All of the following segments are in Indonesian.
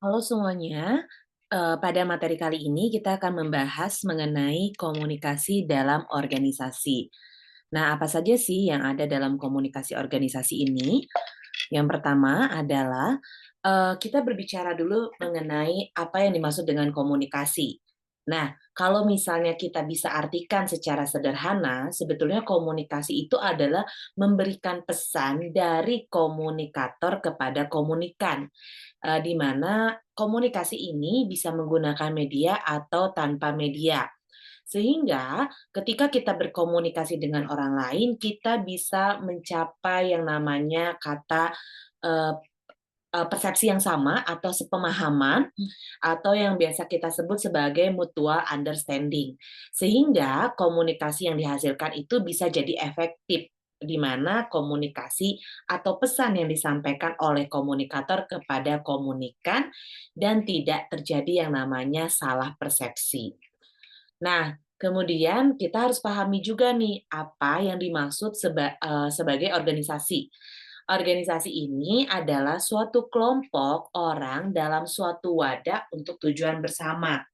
Halo semuanya, pada materi kali ini kita akan membahas mengenai komunikasi dalam organisasi. Nah, apa saja sih yang ada dalam komunikasi organisasi ini? Yang pertama adalah, kita berbicara dulu mengenai apa yang dimaksud dengan komunikasi. Nah, kalau misalnya kita bisa artikan secara sederhana, sebetulnya komunikasi itu adalah memberikan pesan dari komunikator kepada komunikan, di mana komunikasi ini bisa menggunakan media atau tanpa media. Sehingga ketika kita berkomunikasi dengan orang lain, kita bisa mencapai yang namanya kata, eee persepsi yang sama atau sepemahaman, atau yang biasa kita sebut sebagai mutual understanding. Sehingga komunikasi yang dihasilkan itu bisa jadi efektif, di mana komunikasi atau pesan yang disampaikan oleh komunikator kepada komunikan dan tidak terjadi yang namanya salah persepsi. Nah, kemudian kita harus pahami juga nih, apa yang dimaksud sebagai organisasi. Organisasi ini adalah suatu kelompok orang dalam suatu wadah untuk tujuan bersama.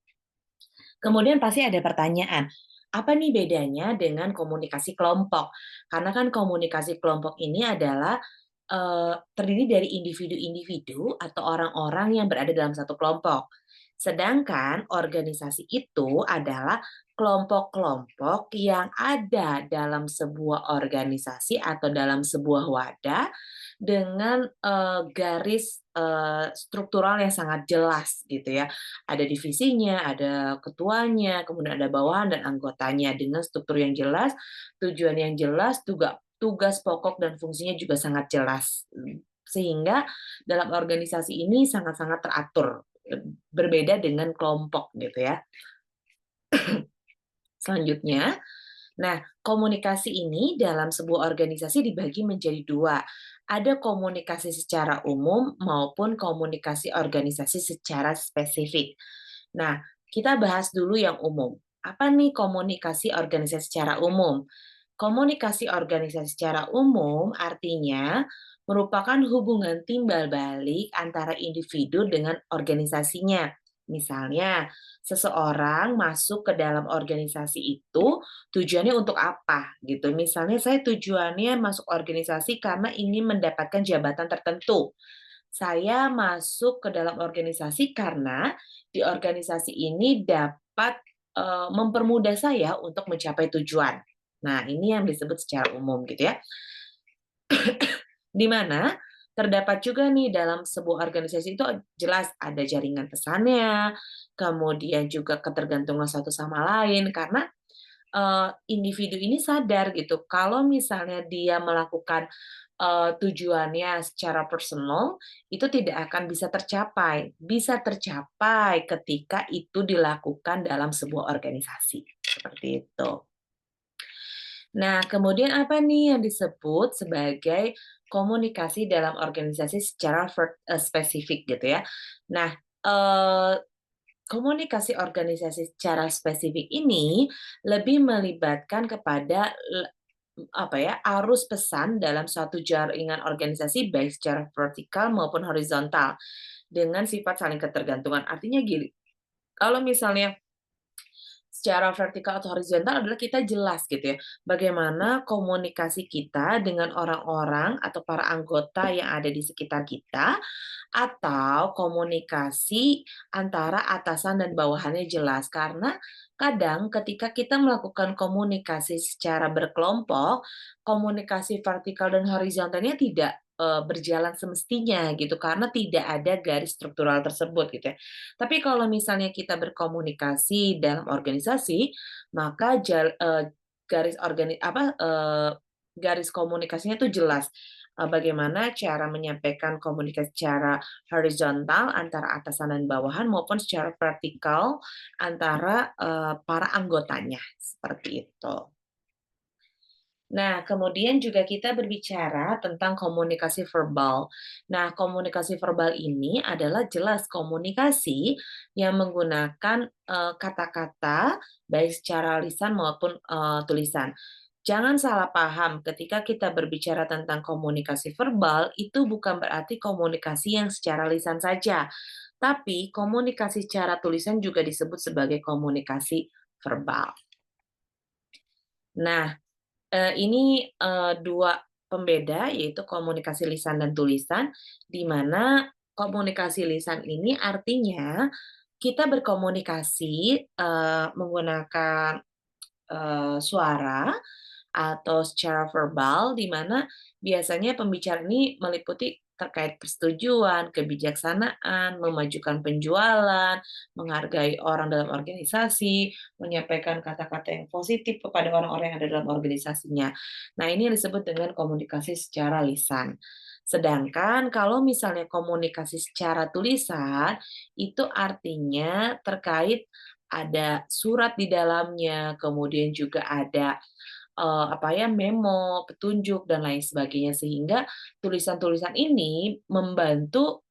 Kemudian pasti ada pertanyaan, apa nih bedanya dengan komunikasi kelompok? Karena kan komunikasi kelompok ini adalah, terdiri dari individu-individu atau orang-orang yang berada dalam satu kelompok. Sedangkan organisasi itu adalah kelompok-kelompok yang ada dalam sebuah organisasi atau dalam sebuah wadah dengan, garis, struktural yang sangat jelas gitu ya. Ada divisinya, ada ketuanya, kemudian ada bawahan dan anggotanya dengan struktur yang jelas, tujuan yang jelas, tugas pokok dan fungsinya juga sangat jelas. Sehingga dalam organisasi ini sangat-sangat teratur, berbeda dengan kelompok gitu ya. Selanjutnya, nah, komunikasi ini dalam sebuah organisasi dibagi menjadi dua. Ada komunikasi secara umum maupun komunikasi organisasi secara spesifik. Nah, kita bahas dulu yang umum. Apa nih komunikasi organisasi secara umum? Komunikasi organisasi secara umum artinya merupakan hubungan timbal balik antara individu dengan organisasinya. Misalnya, seseorang masuk ke dalam organisasi itu tujuannya untuk apa gitu. Misalnya saya tujuannya masuk organisasi karena ingin mendapatkan jabatan tertentu. Saya masuk ke dalam organisasi karena di organisasi ini dapat, mempermudah saya untuk mencapai tujuan. Nah, ini yang disebut secara umum gitu ya. Di mana terdapat juga nih dalam sebuah organisasi itu jelas ada jaringan pesannya, kemudian juga ketergantungan satu sama lain karena individu ini sadar gitu, kalau misalnya dia melakukan, tujuannya secara personal, itu tidak akan bisa tercapai. Bisa tercapai ketika itu dilakukan dalam sebuah organisasi, seperti itu. Nah, kemudian apa nih yang disebut sebagai komunikasi dalam organisasi secara spesifik gitu ya. Nah, eee komunikasi organisasi secara spesifik ini lebih melibatkan kepada apa ya, arus pesan dalam suatu jaringan organisasi baik secara vertikal maupun horizontal dengan sifat saling ketergantungan. Artinya gini, kalau misalnya secara vertikal atau horizontal adalah kita jelas gitu ya, bagaimana komunikasi kita dengan orang-orang atau para anggota yang ada di sekitar kita, atau komunikasi antara atasan dan bawahannya jelas. Karena kadang ketika kita melakukan komunikasi secara berkelompok, komunikasi vertikal dan horizontalnya tidak, berjalan semestinya gitu, karena tidak ada garis struktural tersebut gitu ya. Tapi kalau misalnya kita berkomunikasi dalam organisasi, maka garis garis komunikasinya itu jelas. Bagaimana cara menyampaikan komunikasi secara horizontal antara atasan dan bawahan maupun secara vertikal antara, para anggotanya, seperti itu. Nah, kemudian juga kita berbicara tentang komunikasi verbal. Nah, komunikasi verbal ini adalah jelas komunikasi yang menggunakan, kata-kata, baik secara lisan maupun, tulisan. Jangan salah paham ketika kita berbicara tentang komunikasi verbal, itu bukan berarti komunikasi yang secara lisan saja. Tapi komunikasi secara tulisan juga disebut sebagai komunikasi verbal. Nah, ini, 2 pembeda, yaitu komunikasi lisan dan tulisan, di mana komunikasi lisan ini artinya kita berkomunikasi, menggunakan, suara atau secara verbal, di mana biasanya pembicaraan ini meliputi terkait persetujuan, kebijaksanaan, memajukan penjualan, menghargai orang dalam organisasi, menyampaikan kata-kata yang positif kepada orang-orang yang ada dalam organisasinya. Nah, ini yang disebut dengan komunikasi secara lisan. Sedangkan kalau misalnya komunikasi secara tulisan, itu artinya terkait ada surat di dalamnya, kemudian juga ada memo, petunjuk, dan lain sebagainya. Sehingga tulisan-tulisan ini membantu,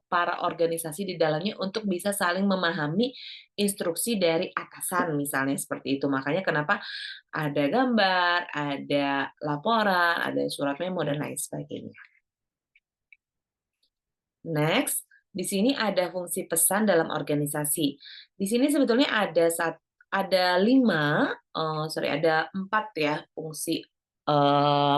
para organisasi di dalamnya untuk bisa saling memahami instruksi dari atasan, misalnya seperti itu. Makanya kenapa ada gambar, ada laporan, ada surat memo, dan lain sebagainya. Next, di sini ada fungsi pesan dalam organisasi. Di sini sebetulnya ada 5, ada 4 ya fungsi,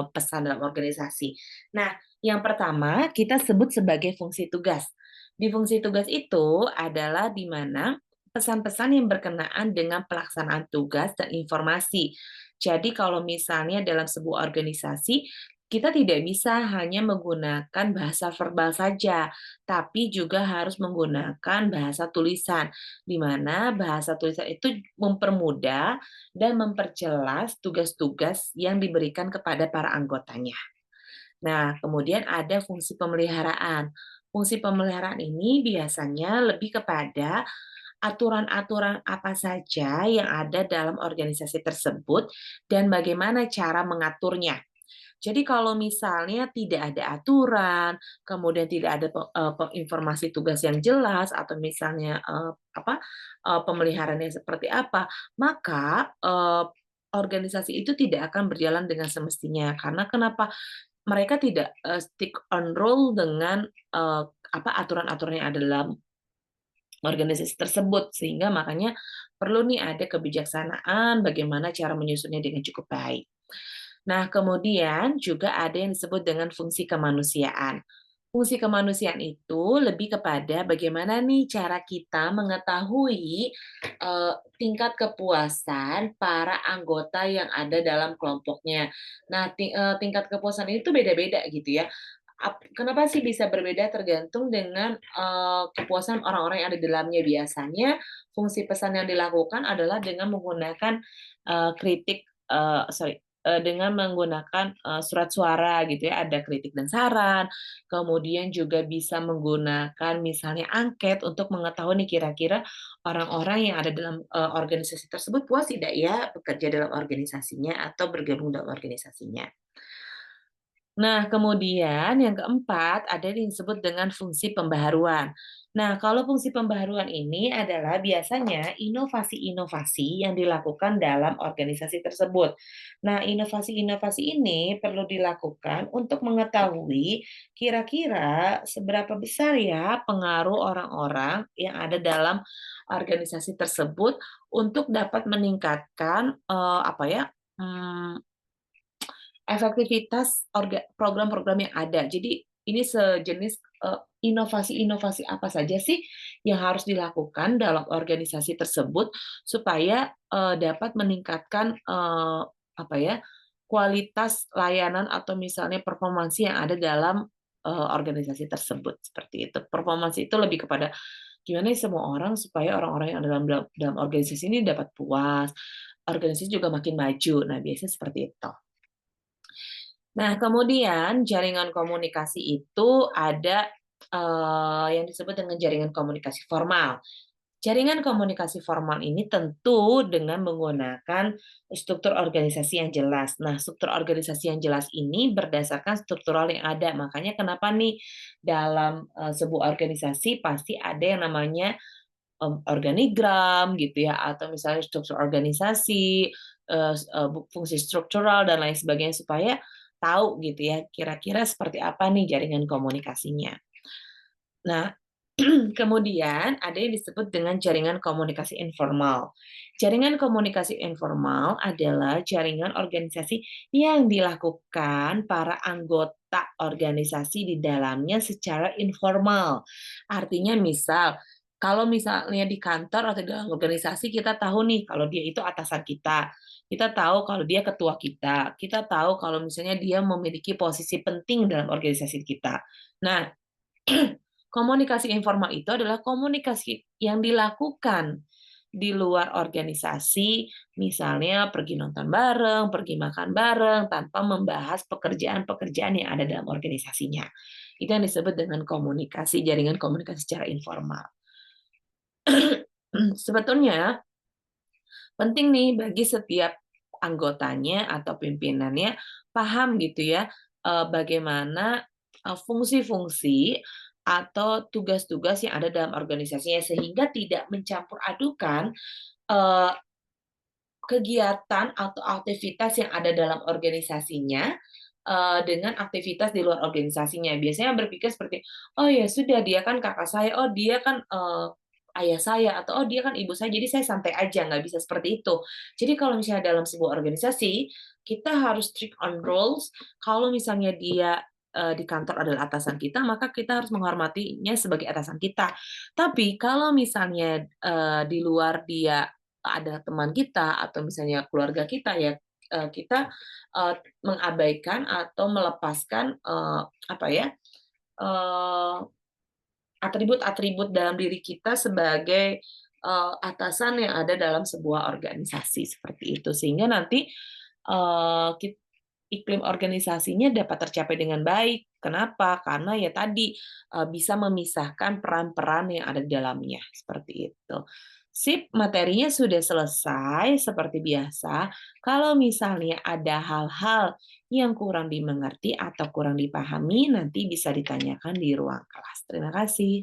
pesan dalam organisasi. Nah, yang pertama kita sebut sebagai fungsi tugas. Di fungsi tugas itu adalah di mana pesan-pesan yang berkenaan dengan pelaksanaan tugas dan informasi. Jadi kalau misalnya dalam sebuah organisasi, kita tidak bisa hanya menggunakan bahasa verbal saja, tapi juga harus menggunakan bahasa tulisan, di mana bahasa tulisan itu mempermudah dan memperjelas tugas-tugas yang diberikan kepada para anggotanya. Nah, kemudian ada fungsi pemeliharaan. Fungsi pemeliharaan ini biasanya lebih kepada aturan-aturan apa saja yang ada dalam organisasi tersebut dan bagaimana cara mengaturnya. Jadi kalau misalnya tidak ada aturan, kemudian tidak ada informasi tugas yang jelas atau misalnya, pemeliharaannya seperti apa, maka, organisasi itu tidak akan berjalan dengan semestinya. Karena kenapa? Mereka tidak, stick on rule dengan, aturan-aturan yang ada dalam organisasi tersebut, sehingga makanya perlu nih ada kebijaksanaan bagaimana cara menyusunnya dengan cukup baik. Nah, kemudian juga ada yang disebut dengan fungsi kemanusiaan. Fungsi kemanusiaan itu lebih kepada bagaimana nih cara kita mengetahui, tingkat kepuasan para anggota yang ada dalam kelompoknya. Nah, tingkat kepuasan itu beda-beda gitu ya. Kenapa sih bisa berbeda tergantung dengan, kepuasan orang-orang yang ada di dalamnya. Biasanya fungsi pesan yang dilakukan adalah dengan menggunakan, kritik, dengan menggunakan, surat suara gitu ya, ada kritik dan saran, kemudian juga bisa menggunakan misalnya angket untuk mengetahui nih kira-kira orang-orang yang ada dalam, organisasi tersebut puas tidak ya bekerja dalam organisasinya atau bergabung dalam organisasinya. Nah, kemudian yang keempat, ada yang disebut dengan fungsi pembaharuan. Nah, kalau fungsi pembaharuan ini adalah biasanya inovasi-inovasi yang dilakukan dalam organisasi tersebut. Nah, inovasi-inovasi ini perlu dilakukan untuk mengetahui kira-kira seberapa besar ya pengaruh orang-orang yang ada dalam organisasi tersebut untuk dapat meningkatkan, mmm efektivitas program-program yang ada. Jadi ini sejenis, inovasi-inovasi apa saja sih yang harus dilakukan dalam organisasi tersebut supaya, dapat meningkatkan, kualitas layanan atau misalnya performansi yang ada dalam, organisasi tersebut, seperti itu. Performansi itu lebih kepada gimana sih semua orang supaya orang-orang yang ada dalam organisasi ini dapat puas, organisasi juga makin maju. Nah, biasanya seperti itu. Nah, kemudian jaringan komunikasi itu ada, yang disebut dengan jaringan komunikasi formal. Jaringan komunikasi formal ini tentu dengan menggunakan struktur organisasi yang jelas. Nah, struktur organisasi yang jelas ini berdasarkan struktural yang ada. Makanya kenapa nih dalam, sebuah organisasi pasti ada yang namanya, organigram gitu ya, atau misalnya struktur organisasi, fungsi struktural dan lain sebagainya supaya tahu gitu ya, kira-kira seperti apa nih jaringan komunikasinya. Nah, Kemudian ada yang disebut dengan jaringan komunikasi informal. Jaringan komunikasi informal adalah jaringan organisasi yang dilakukan para anggota organisasi di dalamnya secara informal. Artinya misal, kalau misalnya di kantor atau dalam organisasi kita tahu nih kalau dia itu atasan kita tahu kalau dia ketua kita tahu kalau misalnya dia memiliki posisi penting dalam organisasi kita. Nah, komunikasi informal itu adalah komunikasi yang dilakukan di luar organisasi, misalnya pergi nonton bareng, pergi makan bareng, tanpa membahas pekerjaan-pekerjaan yang ada dalam organisasinya. Itu yang disebut dengan komunikasi, jaringan komunikasi secara informal. Sebetulnya penting nih bagi setiap anggotanya atau pimpinannya paham gitu ya, bagaimana, fungsi-fungsi atau tugas-tugas yang ada dalam organisasinya sehingga tidak mencampur adukan, eee, kegiatan atau aktivitas yang ada dalam organisasinya, dengan aktivitas di luar organisasinya. Biasanya berpikir seperti, "Oh ya sudah dia kan kakak saya, oh dia kan, ayah saya," atau, "Oh dia kan ibu saya, jadi saya santai aja," nggak bisa seperti itu. Jadi kalau misalnya dalam sebuah organisasi, kita harus strict on rules, kalau misalnya dia, di kantor adalah atasan kita, maka kita harus menghormatinya sebagai atasan kita. Tapi kalau misalnya, di luar dia ada teman kita atau misalnya keluarga kita ya, kita, mengabaikan atau melepaskan, apa ya, eee, atribut-atribut dalam diri kita sebagai, atasan yang ada dalam sebuah organisasi, seperti itu. Sehingga nanti, eee, kit iklim organisasinya dapat tercapai dengan baik. Kenapa? Karena ya tadi, bisa memisahkan peran-peran yang ada di dalamnya, seperti itu. Sip, materinya sudah selesai seperti biasa. Kalau misalnya ada hal-hal yang kurang dimengerti atau kurang dipahami, nanti bisa ditanyakan di ruang kelas. Terima kasih.